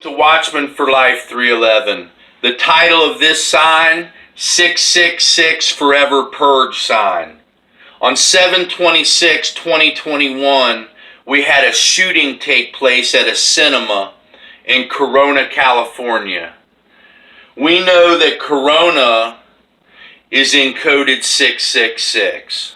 To Watchman for Life 311. The title of this sign, 666 Forever Purge sign. On 7/26/2021, we had a shooting take place at a cinema in Corona, California. We know that Corona is encoded 666.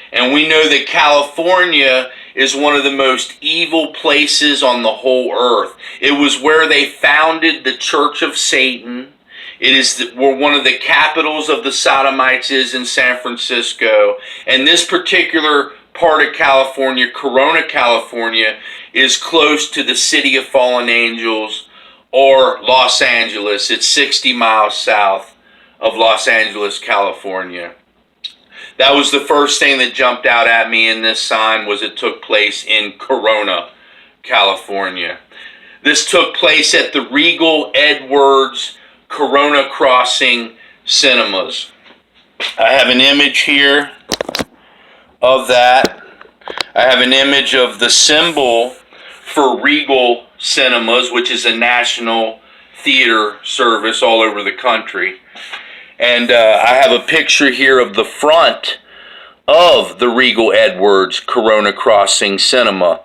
And we know that California is one of the most evil places on the whole earth. It was where they founded the Church of Satan. It is where one of the capitals of the Sodomites is in San Francisco. And this particular part of California, Corona, California, is close to the City of Fallen Angels or Los Angeles. It's 60 miles south of Los Angeles, California. That was the first thing that jumped out at me in this sign, was it took place in Corona, California. This took place at the Regal Edwards Corona Crossing Cinemas. I have an image here of that. I have an image of the symbol for Regal Cinemas, which is a national theater service all over the country. And I have a picture here of the front of the Regal Edwards Corona Crossing Cinema.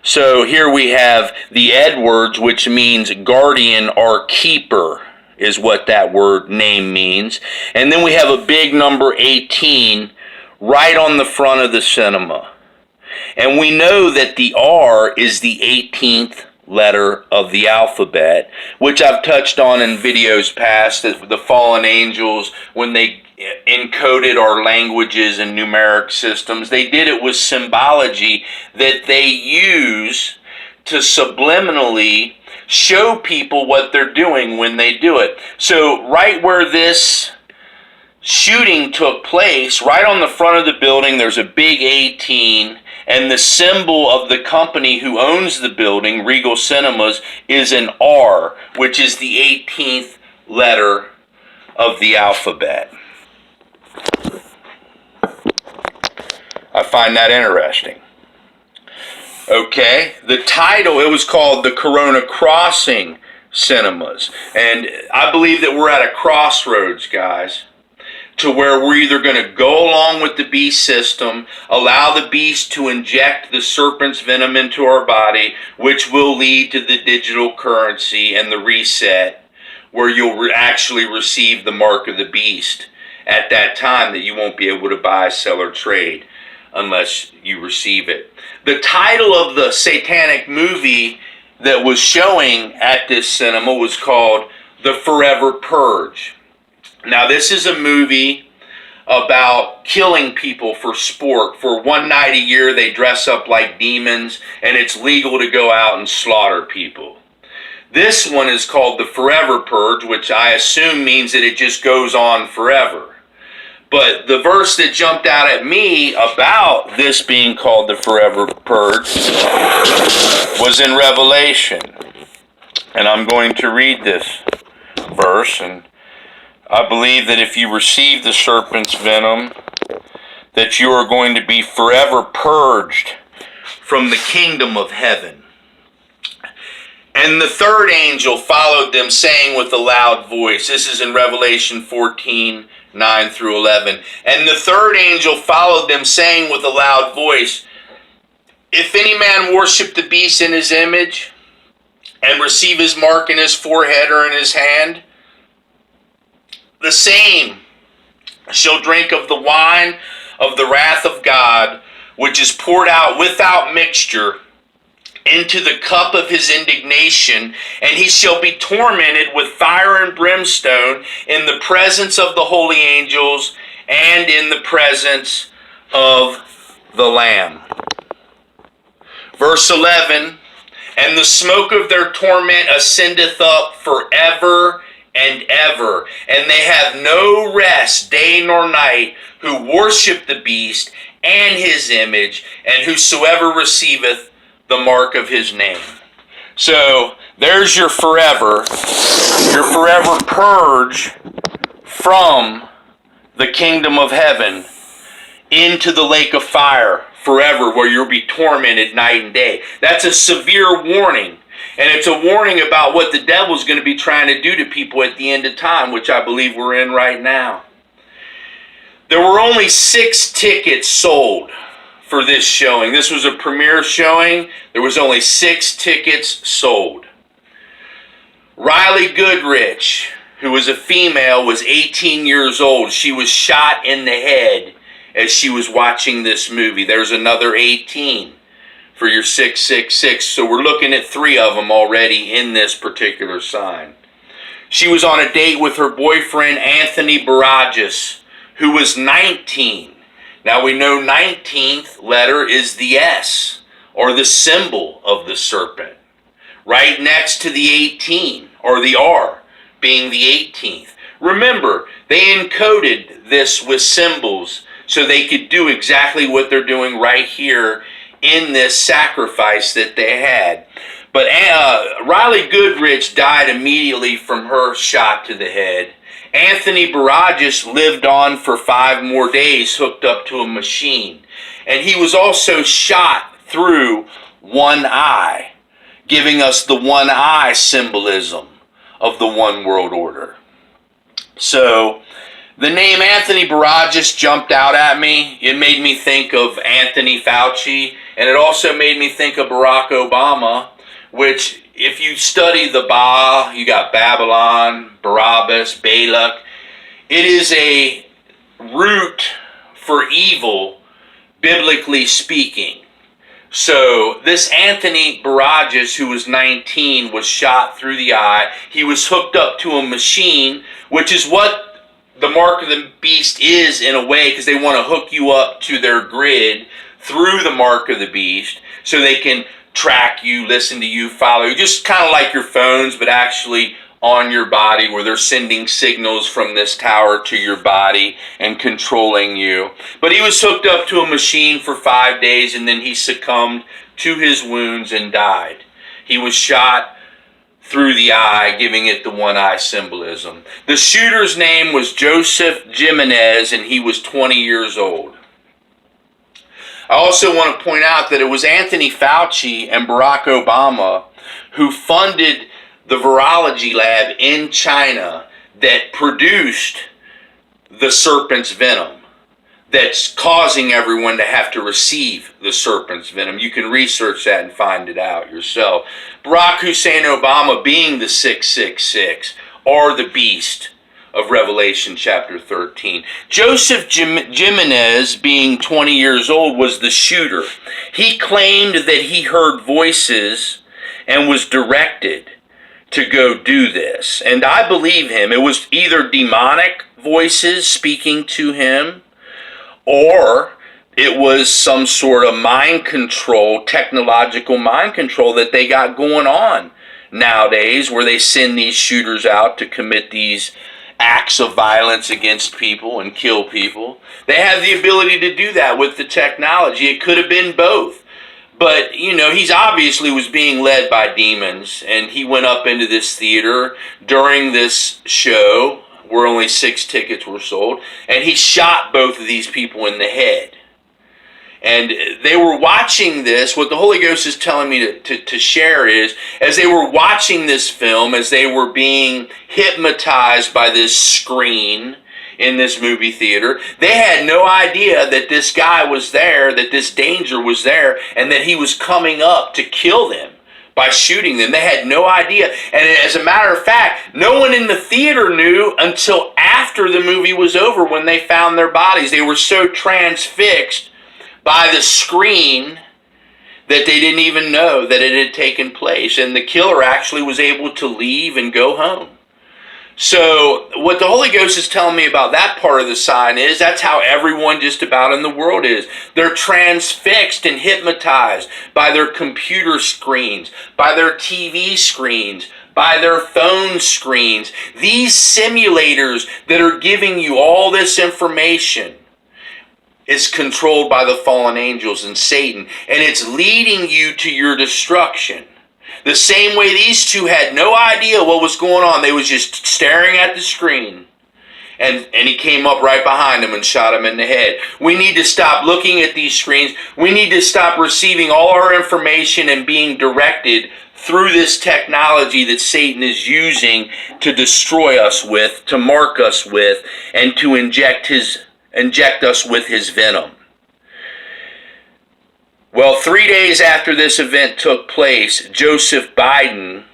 So here we have the Edwards, which means guardian or keeper, is what that word name means. And then we have a big number 18 right on the front of the cinema. And we know that the R is the 18th letter of the alphabet, which I've touched on in videos past, that the fallen angels, when they encoded our languages and numeric systems, they did it with symbology that they use to subliminally show people what they're doing when they do it. So right where this shooting took place, right on the front of the building, there's a big 18, and the symbol of the company who owns the building, Regal Cinemas, is an R, which is the 18th letter of the alphabet. I find that interesting. Okay, the title, it was called the Corona Crossing Cinemas. And I believe that we're at a crossroads, guys, to where we're either going to go along with the beast system, allow the beast to inject the serpent's venom into our body, which will lead to the digital currency and the reset, where you'll actually receive the mark of the beast at that time, that you won't be able to buy, sell, or trade unless you receive it. The title of the satanic movie that was showing at this cinema was called The Forever Purge. Now, this is a movie about killing people for sport. For one night a year, they dress up like demons, and it's legal to go out and slaughter people. This one is called the Forever Purge, which I assume means that it just goes on forever. But the verse that jumped out at me about this being called the Forever Purge was in Revelation. And I'm going to read this verse, and I believe that if you receive the serpent's venom, that you are going to be forever purged from the kingdom of heaven. And the third angel followed them, saying with a loud voice, this is in Revelation 14:9-11. And the third angel followed them, saying with a loud voice, if any man worship the beast in his image, and receive his mark in his forehead or in his hand, the same shall drink of the wine of the wrath of God, which is poured out without mixture into the cup of his indignation, and he shall be tormented with fire and brimstone in the presence of the holy angels and in the presence of the Lamb. Verse 11, and the smoke of their torment ascendeth up forever and ever, and they have no rest day nor night, who worship the beast and his image, and whosoever receiveth the mark of his name. So there's your forever purge from the kingdom of heaven into the lake of fire forever, where you'll be tormented night and day. That's a severe warning. And it's a warning about what the devil's going to be trying to do to people at the end of time, which I believe we're in right now. There were only 6 tickets sold for this showing. This was a premiere showing. There was only 6 tickets sold. Riley Goodrich, who was a female, was 18 years old. She was shot in the head as she was watching this movie. There's another 18 for your 666. So we're looking at 3 of them already in this particular sign. She was on a date with her boyfriend, Anthony Barajas, who was 19. Now we know 19th letter is the S, or the symbol of the serpent. Right next to the 18, or the R, being the 18th. Remember, they encoded this with symbols so they could do exactly what they're doing right here in this sacrifice that they had. But Riley Goodrich died immediately from her shot to the head. Anthony Barajas lived on for 5 more days hooked up to a machine. And he was also shot through one eye, giving us the one eye symbolism of the one world order. So the name Anthony Barajas jumped out at me. It made me think of Anthony Fauci, and it also made me think of Barack Obama, which if you study the Ba, you got Babylon, Barabbas, Balak. It is a root for evil, biblically speaking. So this Anthony Barajas, who was 19, was shot through the eye. He was hooked up to a machine, which is what the mark of the beast is in a way, because they want to hook you up to their grid through the mark of the beast so they can track you, listen to you, follow you, just kind of like your phones, but actually on your body, where they're sending signals from this tower to your body and controlling you. But he was hooked up to a machine for 5 days, and then he succumbed to his wounds and died. He was shot through the eye, giving it the one eye symbolism. The shooter's name was Joseph Jimenez, and he was 20 years old. I also want to point out that it was Anthony Fauci and Barack Obama who funded the virology lab in China that produced the serpent's venom that's causing everyone to have to receive the serpent's venom. You can research that and find it out yourself. Barack Hussein Obama being the 666, or the beast of Revelation chapter 13. Joseph Jimenez, being 20 years old, was the shooter. He claimed that he heard voices and was directed to go do this. And I believe him. It was either demonic voices speaking to him, or it was some sort of mind control, technological mind control that they got going on nowadays, where they send these shooters out to commit these acts of violence against people and kill people. They have the ability to do that with the technology. It could have been both. But, you know, he's obviously was being led by demons, and he went up into this theater during this show where only 6 tickets were sold, and he shot both of these people in the head. And they were watching this. What the Holy Ghost is telling me to share is, as they were watching this film, as they were being hypnotized by this screen in this movie theater, they had no idea that this guy was there, that this danger was there, and that he was coming up to kill them by shooting them. They had no idea. And as a matter of fact, no one in the theater knew until after the movie was over, when they found their bodies. They were so transfixed by the screen that they didn't even know that it had taken place. And the killer actually was able to leave and go home. So what the Holy Ghost is telling me about that part of the sign is, that's how everyone just about in the world is. They're transfixed and hypnotized by their computer screens, by their TV screens, by their phone screens. These simulators that are giving you all this information is controlled by the fallen angels and Satan, and it's leading you to your destruction. The same way these two had no idea what was going on. They was just staring at the screen, and he came up right behind them and shot him in the head. We need to stop looking at these screens. We need to stop receiving all our information and being directed through this technology that Satan is using to destroy us with, to mark us with, and to inject us with his venom. Well, 3 days after this event took place, Joseph Biden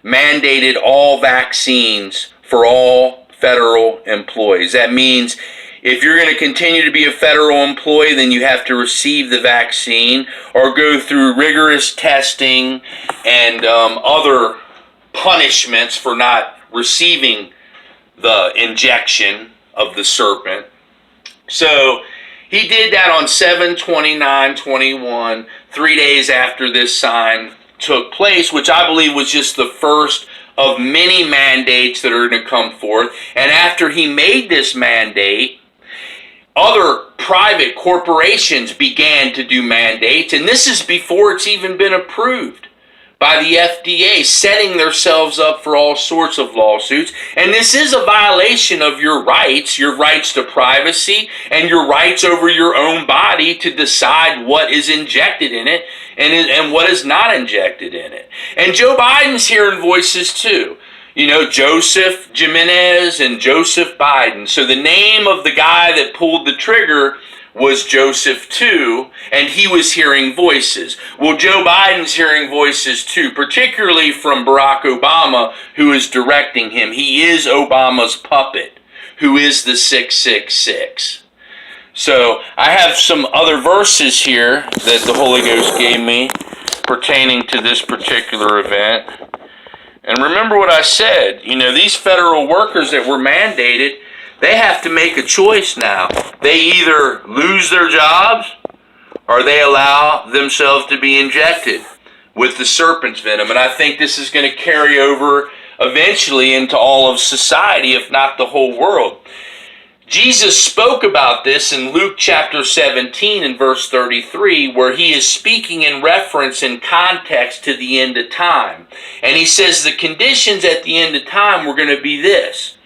mandated all vaccines for all federal employees. That means if you're going to continue to be a federal employee, then you have to receive the vaccine or go through rigorous testing and other punishments for not receiving the injection of the serpent. So he did that on 7/29/21, 3 days after this sign took place, which I believe was just the first of many mandates that are going to come forth. And after he made this mandate, other private corporations began to do mandates, and this is before it's even been approved by the FDA, setting themselves up for all sorts of lawsuits. And this is a violation of your rights to privacy, and your rights over your own body to decide what is injected in it and what is not injected in it. And Joe Biden's hearing voices too. You know, Joseph Jimenez and Joseph Biden. So the name of the guy that pulled the trigger was Joseph too, and he was hearing voices. Well, Joe Biden's hearing voices too, particularly from Barack Obama, who is directing him. He is Obama's puppet, who is the 666. So I have some other verses here that the Holy Ghost gave me pertaining to this particular event. And remember what I said, you know, these federal workers that were mandated, they have to make a choice now. They either lose their jobs or they allow themselves to be injected with the serpent's venom. And I think this is going to carry over eventually into all of society, if not the whole world. Jesus spoke about this in Luke chapter 17 and verse 33, where he is speaking in reference in context to the end of time. And he says the conditions at the end of time were going to be this: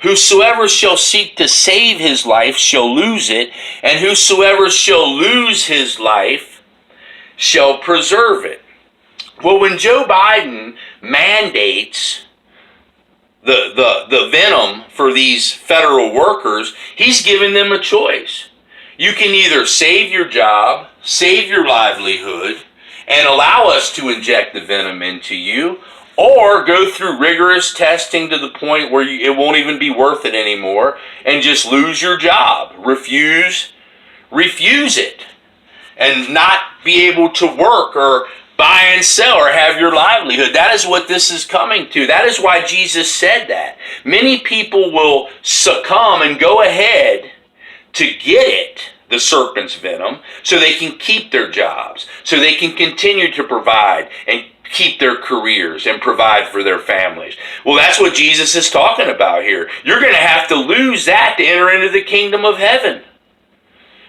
whosoever shall seek to save his life shall lose it, and whosoever shall lose his life shall preserve it. Well, when Joe Biden mandates the venom for these federal workers, he's giving them a choice. You can either save your job, save your livelihood, and allow us to inject the venom into you, or go through rigorous testing to the point where it won't even be worth it anymore and just lose your job. Refuse it and not be able to work or buy and sell or have your livelihood. That is what this is coming to. That is why Jesus said that. Many people will succumb and go ahead to get it, the serpent's venom, so they can keep their jobs, so they can continue to provide and keep their careers and provide for their families. Well, that's what Jesus is talking about here. You're going to have to lose that to enter into the kingdom of heaven.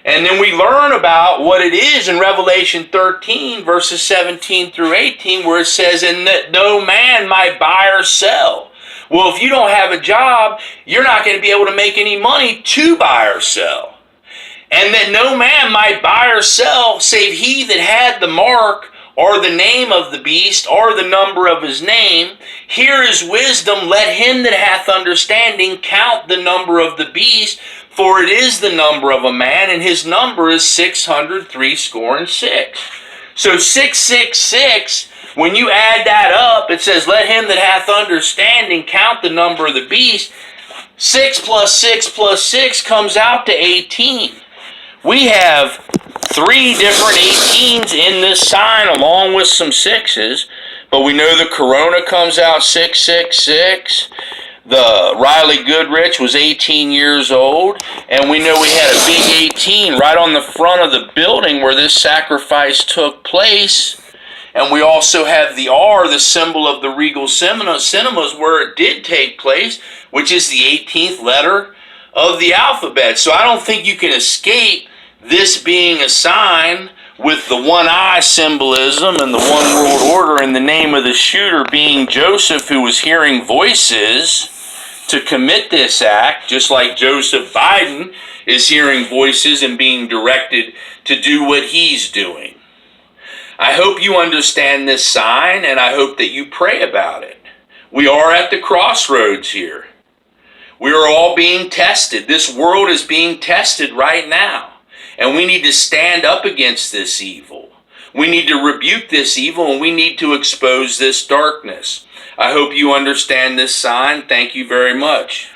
And then we learn about what it is in Revelation 13, verses 17 through 18, where it says, "And that no man might buy or sell." Well, if you don't have a job, you're not going to be able to make any money to buy or sell. "And that no man might buy or sell, save he that had the mark or the name of the beast, or the number of his name. Here is wisdom, let him that hath understanding count the number of the beast, for it is the number of a man, and his number is 666. So 666, when you add that up, it says, let him that hath understanding count the number of the beast. 6 plus 6 plus 6 comes out to 18. We have 3 different 18s in this sign along with some 6s, but we know the Corona comes out 666. The Riley Goodrich was 18 years old, and we know we had a big 18 right on the front of the building where this sacrifice took place. And we also have the R, the symbol of the Regal Cinemas, where it did take place, which is the 18th letter of the alphabet. So I don't think you can escape this being a sign with the one eye symbolism and the one world order, and the name of the shooter being Joseph, who was hearing voices to commit this act, just like Joseph Biden is hearing voices and being directed to do what he's doing. I hope you understand this sign, and I hope that you pray about it. We are at the crossroads here. We are all being tested. This world is being tested right now. And we need to stand up against this evil. We need to rebuke this evil, and we need to expose this darkness. I hope you understand this sign. Thank you very much.